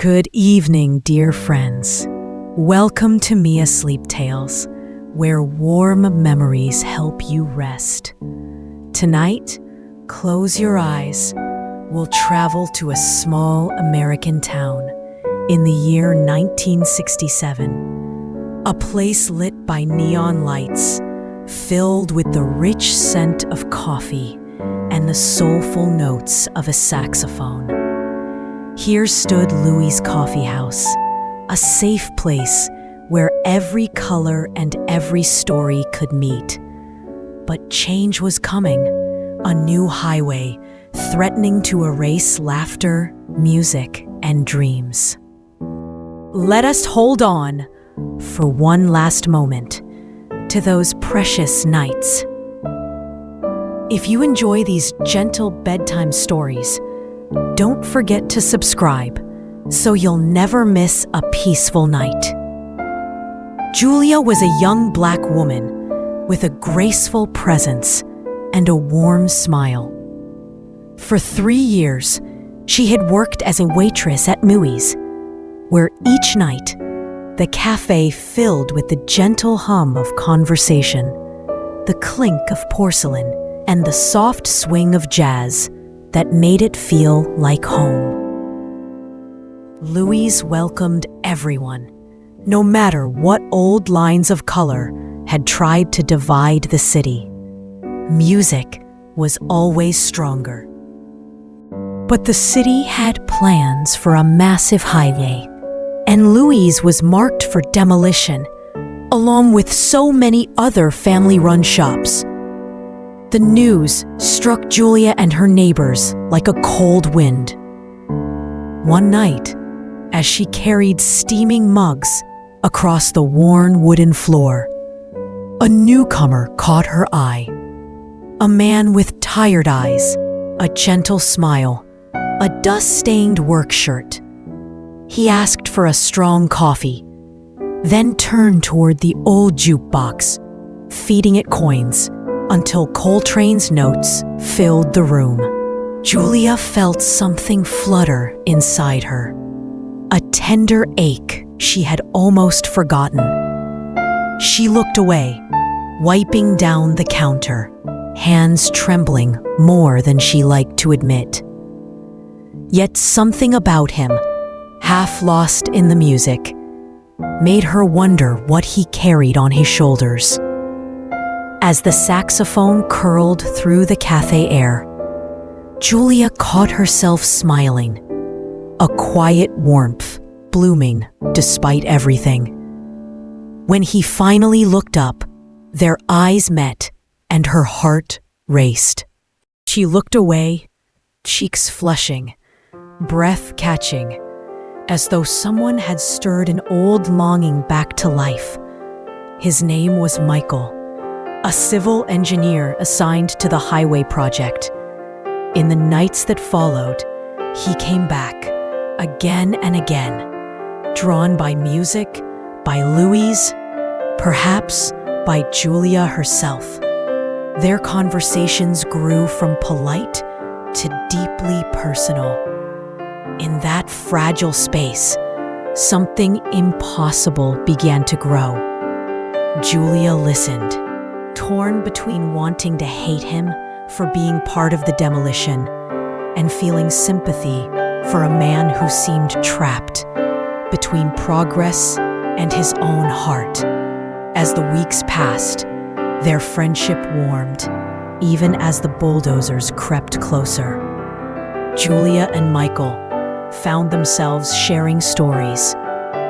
Good evening, dear friends. Welcome to Mia Sleep Tales, where warm memories help you rest. Tonight, close your eyes. We'll travel to a small American town in the year 1967. A place lit by neon lights, filled with the rich scent of coffee and the soulful notes of a saxophone. Here stood Louie's coffee house, a safe place where every color and every story could meet. But change was coming, a new highway threatening to erase laughter, music, and dreams. Let us hold on for one last moment to those precious nights. If you enjoy these gentle bedtime stories, don't forget to subscribe so you'll never miss a peaceful night. Julia was a young black woman with a graceful presence and a warm smile. For 3 years, she had worked as a waitress at Louie's, where each night the café filled with the gentle hum of conversation, the clink of porcelain, and the soft swing of jazz that made it feel like home. Louie's welcomed everyone, no matter what old lines of color had tried to divide the city. Music was always stronger. But the city had plans for a massive highway, and Louie's was marked for demolition, along with so many other family-run shops. The news struck Julia and her neighbors like a cold wind. One night, as she carried steaming mugs across the worn wooden floor, a newcomer caught her eye. A man with tired eyes, a gentle smile, a dust-stained work shirt. He asked for a strong coffee, then turned toward the old jukebox, feeding it coins until Coltrane's notes filled the room. Julia felt something flutter inside her, a tender ache she had almost forgotten. She looked away, wiping down the counter, hands trembling more than she liked to admit. Yet something about him, half lost in the music, made her wonder what he carried on his shoulders. As the saxophone curled through the cafe air, Julia caught herself smiling, a quiet warmth blooming despite everything. When he finally looked up, their eyes met and her heart raced. She looked away, cheeks flushing, breath catching, as though someone had stirred an old longing back to life. His name was Michael, a civil engineer assigned to the highway project. In the nights that followed, he came back again and again, drawn by music, by Louie's, perhaps by Julia herself. Their conversations grew from polite to deeply personal. In that fragile space, something impossible began to grow. Julia listened, torn between wanting to hate him for being part of the demolition and feeling sympathy for a man who seemed trapped between progress and his own heart. As the weeks passed, their friendship warmed, even as the bulldozers crept closer. Julia and Michael found themselves sharing stories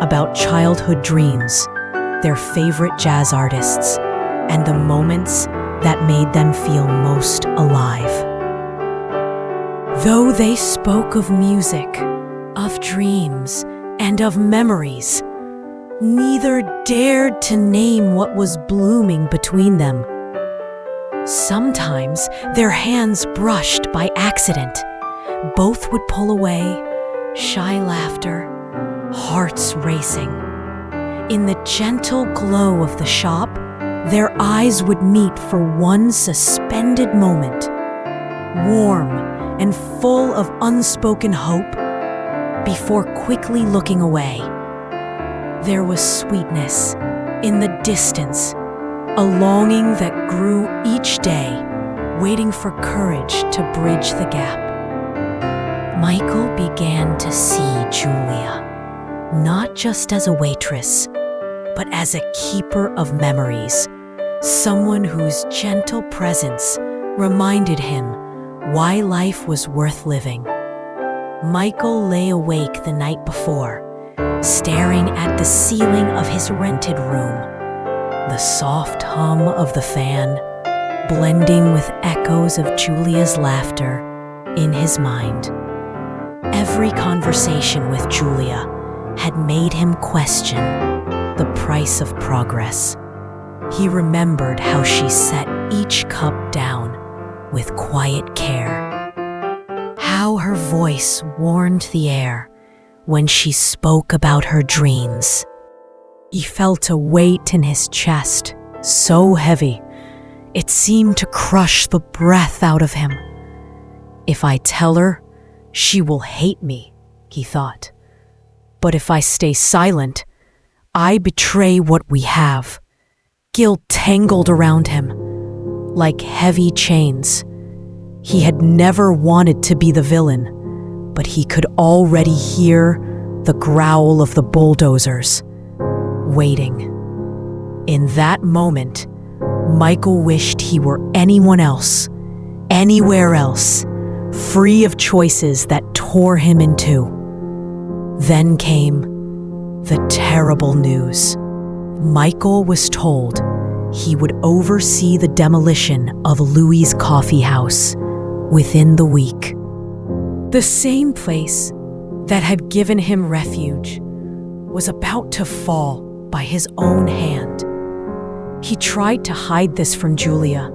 about childhood dreams, their favorite jazz artists, and the moments that made them feel most alive. Though they spoke of music, of dreams, and of memories, neither dared to name what was blooming between them. Sometimes their hands brushed by accident. Both would pull away, shy laughter, hearts racing. In the gentle glow of the shop, their eyes would meet for one suspended moment, warm and full of unspoken hope. before quickly looking away. There was sweetness in the distance, a longing that grew each day, waiting for courage to bridge the gap. Michael began to see Julia, not just as a waitress, but as a keeper of memories, someone whose gentle presence reminded him why life was worth living. Michael lay awake the night before, staring at the ceiling of his rented room, the soft hum of the fan blending with echoes of Julia's laughter in his mind. Every conversation with Julia had made him question the price of progress. He remembered how she set each cup down with quiet care, how her voice warmed the air when she spoke about her dreams. He felt a weight in his chest, so heavy, it seemed to crush the breath out of him. If I tell her, she will hate me, he thought. But if I stay silent, I betray what we have. Guilt tangled around him like heavy chains. He had never wanted to be the villain, but he could already hear the growl of the bulldozers, waiting. In that moment, Michael wished he were anyone else, anywhere else, free of choices that tore him in two. Then came the terrible news. Michael was told he would oversee the demolition of Louie's coffee house within the week. The same place that had given him refuge was about to fall by his own hand. He tried to hide this from Julia,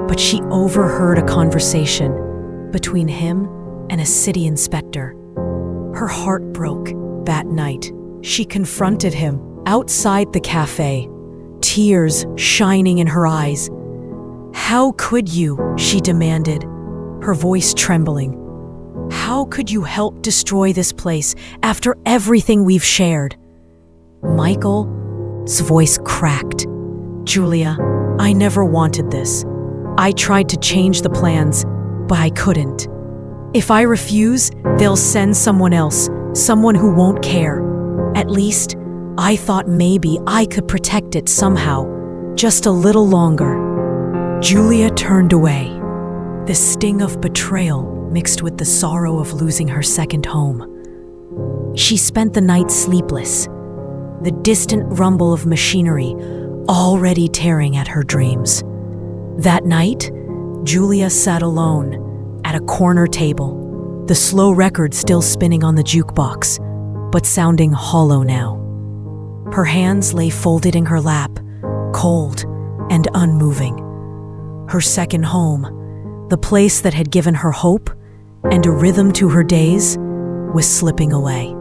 but she overheard a conversation between him and a city inspector. Her heart broke that night. She confronted him outside the café, tears shining in her eyes. "How could you?" she demanded, her voice trembling. "How could you help destroy this place after everything we've shared?" Michael's voice cracked. "Julia, I never wanted this. I tried to change the plans, but I couldn't. If I refuse, they'll send someone else, someone who won't care. At least, I thought maybe I could protect it somehow, just a little longer." Julia turned away, the sting of betrayal mixed with the sorrow of losing her second home. She spent the night sleepless, the distant rumble of machinery already tearing at her dreams. That night, Julia sat alone at a corner table, the slow record still spinning on the jukebox, but sounding hollow now. Her hands lay folded in her lap, cold and unmoving. Her second home, the place that had given her hope and a rhythm to her days, was slipping away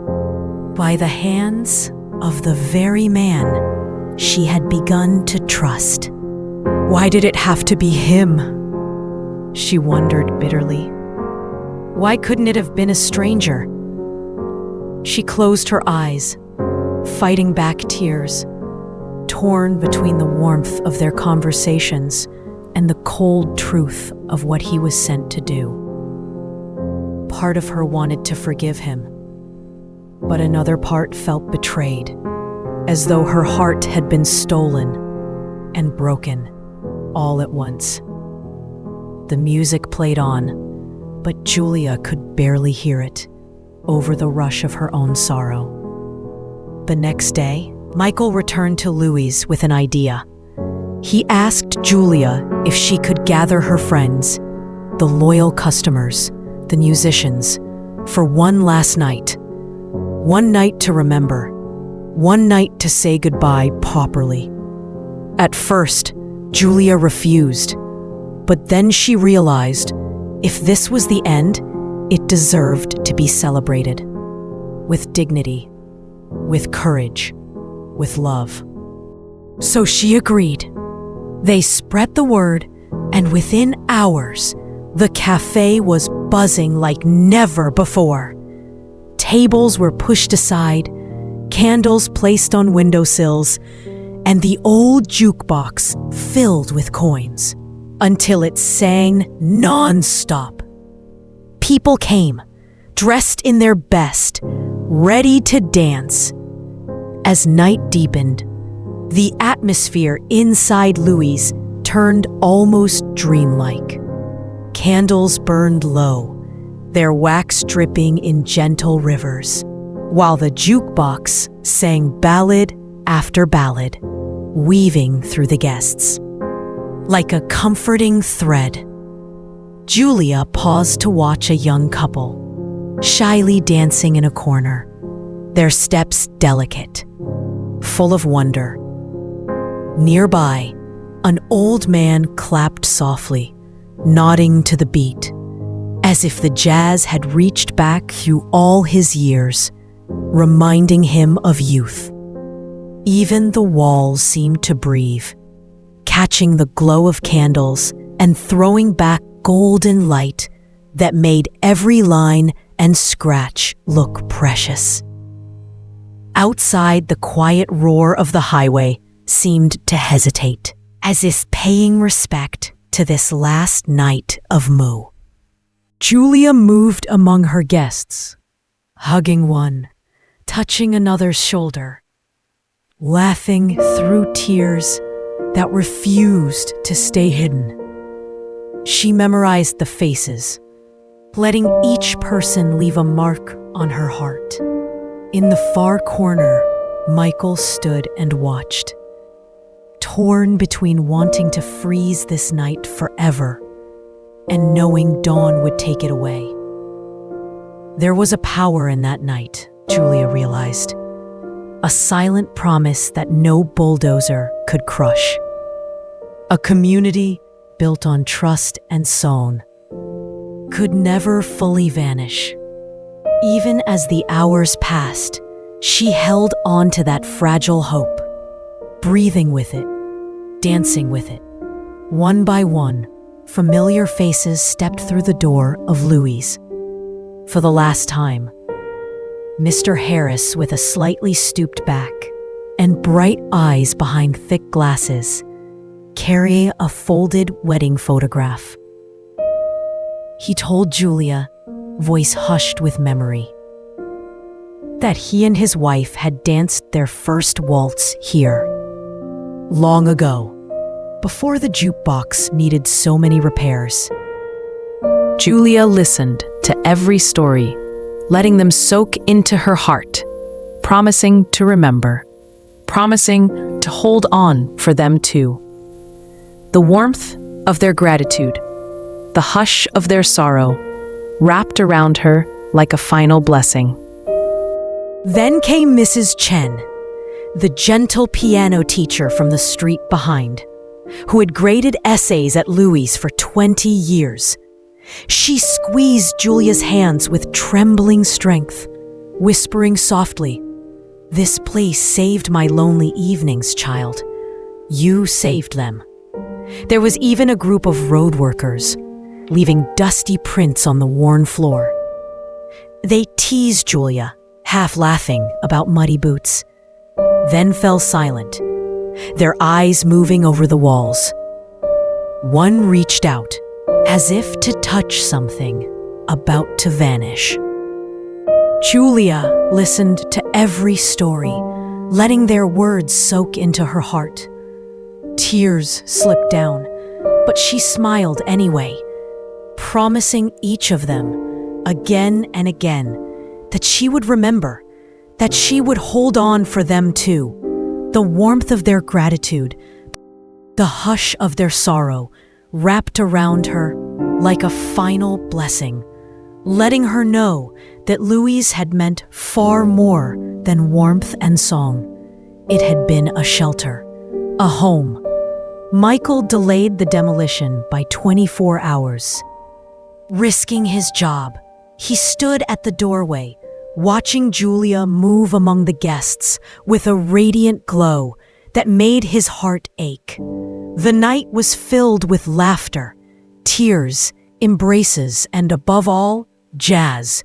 by the hands of the very man she had begun to trust. Why did it have to be him? She wondered bitterly. Why couldn't it have been a stranger? She closed her eyes, fighting back tears, torn between the warmth of their conversations and the cold truth of what he was sent to do. Part of her wanted to forgive him, but another part felt betrayed, as though her heart had been stolen and broken all at once. The music played on, but Julia could barely hear it over the rush of her own sorrow. The next day, Michael returned to Louie's with an idea. He asked Julia if she could gather her friends, the loyal customers, the musicians, for one last night. One night to remember, one night to say goodbye properly. At first, Julia refused, but then she realized if this was the end, it deserved to be celebrated. With dignity, with courage, with love. So she agreed. They spread the word, and within hours, the cafe was buzzing like never before. Tables were pushed aside, candles placed on windowsills, and the old jukebox filled with coins until it sang non-stop. People came, dressed in their best, ready to dance. As night deepened, the atmosphere inside Louie's turned almost dreamlike. Candles burned low, their wax dripping in gentle rivers, while the jukebox sang ballad after ballad, weaving through the guests. Like a comforting thread, Julia paused to watch a young couple, shyly dancing in a corner, their steps delicate, full of wonder. Nearby, an old man clapped softly, nodding to the beat, as if the jazz had reached back through all his years, reminding him of youth. Even the walls seemed to breathe, catching the glow of candles and throwing back golden light that made every line and scratch look precious. Outside, the quiet roar of the highway seemed to hesitate, as if paying respect to this last night of Moo. Julia moved among her guests, hugging one, touching another's shoulder, laughing through tears that refused to stay hidden. She memorized the faces, letting each person leave a mark on her heart. In the far corner, Michael stood and watched, torn between wanting to freeze this night forever and knowing dawn would take it away. There was a power in that night, Julia realized, a silent promise that no bulldozer could crush. A community built on trust and song could never fully vanish. Even as the hours passed, she held on to that fragile hope, breathing with it, dancing with it. One by one, familiar faces stepped through the door of Louie's. For the last time, Mr. Harris with a slightly stooped back and bright eyes behind thick glasses, carrying a folded wedding photograph. He told Julia, voice hushed with memory, that he and his wife had danced their first waltz here, long ago, before the jukebox needed so many repairs. Julia listened to every story, letting them soak into her heart, promising to remember, promising to hold on for them too. The warmth of their gratitude, the hush of their sorrow, wrapped around her like a final blessing. Then came Mrs. Chen, the gentle piano teacher from the street behind, who had graded essays at Louie's for 20 years. She squeezed Julia's hands with trembling strength, whispering softly, "This place saved my lonely evenings, child. You saved them." There was even a group of road workers, leaving dusty prints on the worn floor. They teased Julia, half laughing about muddy boots, then fell silent, their eyes moving over the walls. One reached out, as if to touch something about to vanish. Julia listened to every story, letting their words soak into her heart. Tears slipped down, but she smiled anyway, promising each of them, again and again, that she would remember, that she would hold on for them too. The warmth of their gratitude, the hush of their sorrow, wrapped around her like a final blessing, letting her know that Louie's had meant far more than warmth and song. It had been a shelter, a home. Michael delayed the demolition by 24 hours. Risking his job, he stood at the doorway, watching Julia move among the guests with a radiant glow that made his heart ache. The night was filled with laughter, tears, embraces, and above all, jazz,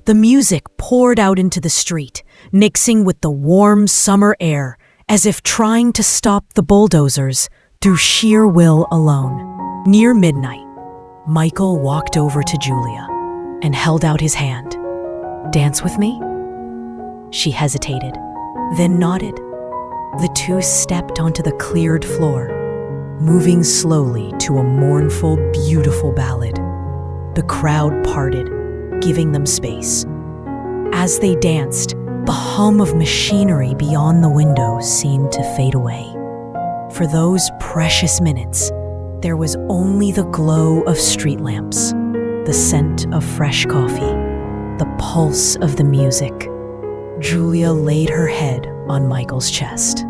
The music poured out into the street, mixing with the warm summer air, as if trying to stop the bulldozers through sheer will alone. Near midnight, Michael walked over to Julia and held out his hand. "Dance with me?" She hesitated, then nodded. The two stepped onto the cleared floor, moving slowly to a mournful, beautiful ballad. The crowd parted, giving them space. As they danced, the hum of machinery beyond the window seemed to fade away. For those precious minutes, there was only the glow of street lamps, the scent of fresh coffee, the pulse of the music. Julia laid her head on Michael's chest.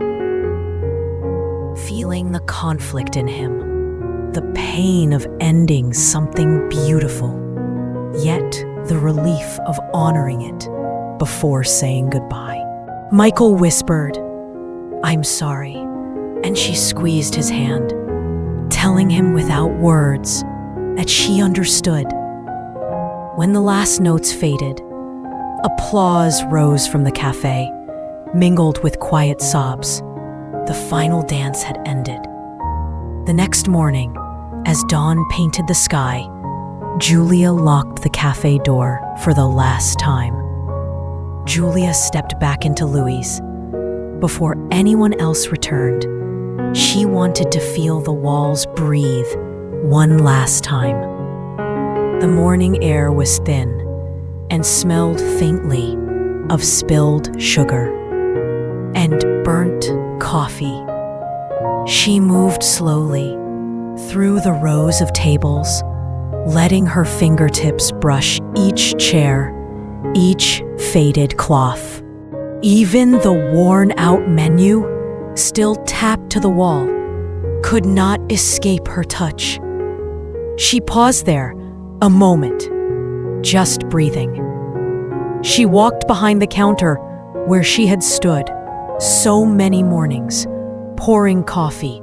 Feeling the conflict in him, the pain of ending something beautiful, yet the relief of honoring it before saying goodbye. Michael whispered, "I'm sorry," and she squeezed his hand, telling him without words that she understood. When the last notes faded, applause rose from the café, mingled with quiet sobs. The final dance had ended. The next morning, as dawn painted the sky, Julia locked the cafe door for the last time. Julia stepped back into Louie's. Before anyone else returned, she wanted to feel the walls breathe one last time. The morning air was thin and smelled faintly of spilled sugar and burnt coffee. She moved slowly through the rows of tables, letting her fingertips brush each chair, each faded cloth. Even the worn-out menu, still tapped to the wall, could not escape her touch. She paused there a moment, just breathing. She walked behind the counter where she had stood so many mornings, pouring coffee,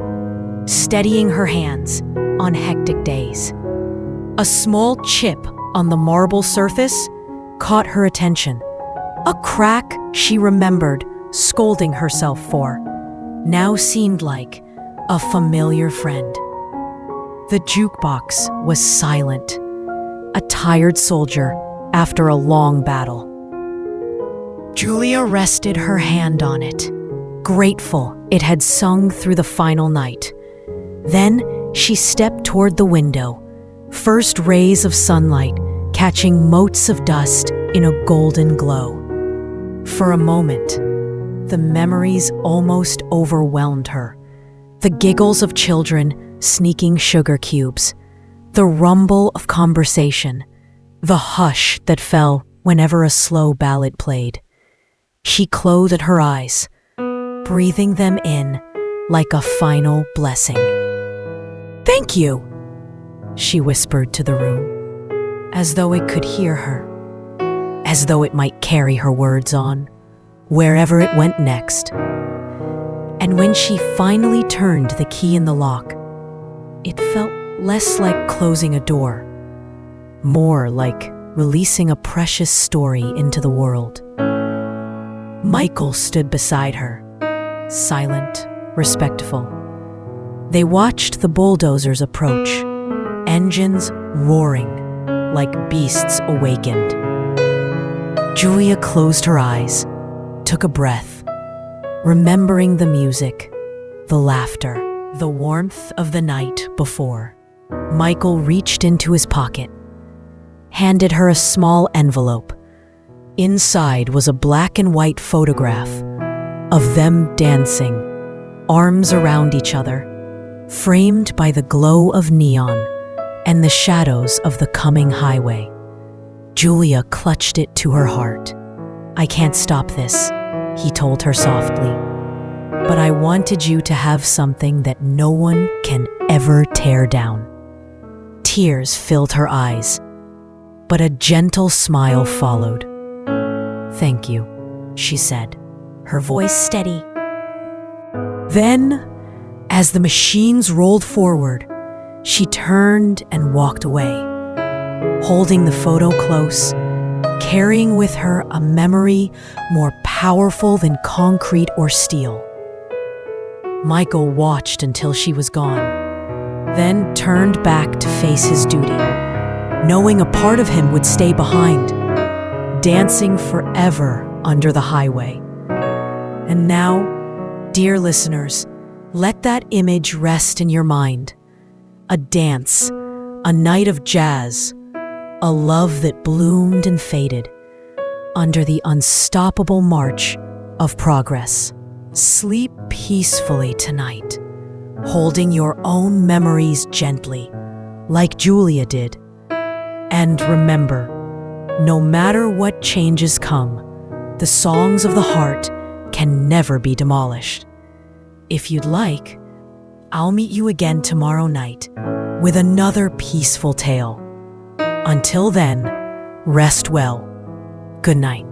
steadying her hands on hectic days. A small chip on the marble surface caught her attention. A crack she remembered scolding herself for now seemed like a familiar friend. The jukebox was silent, a tired soldier after a long battle. Julia rested her hand on it, grateful it had sung through the final night. Then she stepped toward the window, first rays of sunlight catching motes of dust in a golden glow. For a moment, the memories almost overwhelmed her. The giggles of children sneaking sugar cubes, the rumble of conversation, the hush that fell whenever a slow ballad played. She closed her eyes, breathing them in like a final blessing. "Thank you," she whispered to the room, as though it could hear her, as though it might carry her words on, wherever it went next. And when she finally turned the key in the lock, it felt less like closing a door, more like releasing a precious story into the world. Michael stood beside her, silent, respectful. They watched the bulldozers approach, engines roaring like beasts awakened. Julia closed her eyes, took a breath, remembering the music, the laughter, the warmth of the night before. Michael reached into his pocket, handed her a small envelope. Inside was a black and white photograph of them dancing, arms around each other, framed by the glow of neon and the shadows of the coming highway. Julia clutched it to her heart. "I can't stop this," he told her softly. "But I wanted you to have something that no one can ever tear down." Tears filled her eyes, but a gentle smile followed. "Thank you," she said, her voice steady. Then, as the machines rolled forward, she turned and walked away, holding the photo close carrying with her a memory more powerful than concrete or steel. Michael watched until she was gone, then turned back to face his duty, knowing a part of him would stay behind, dancing forever under the highway. And now, dear listeners, let that image rest in your mind. A dance, a night of jazz, a love that bloomed and faded under the unstoppable march of progress. Sleep peacefully tonight, holding your own memories gently, like Julia did. And remember, no matter what changes come, the songs of the heart can never be demolished. If you'd like, I'll meet you again tomorrow night with another peaceful tale. Until then, rest well. Good night.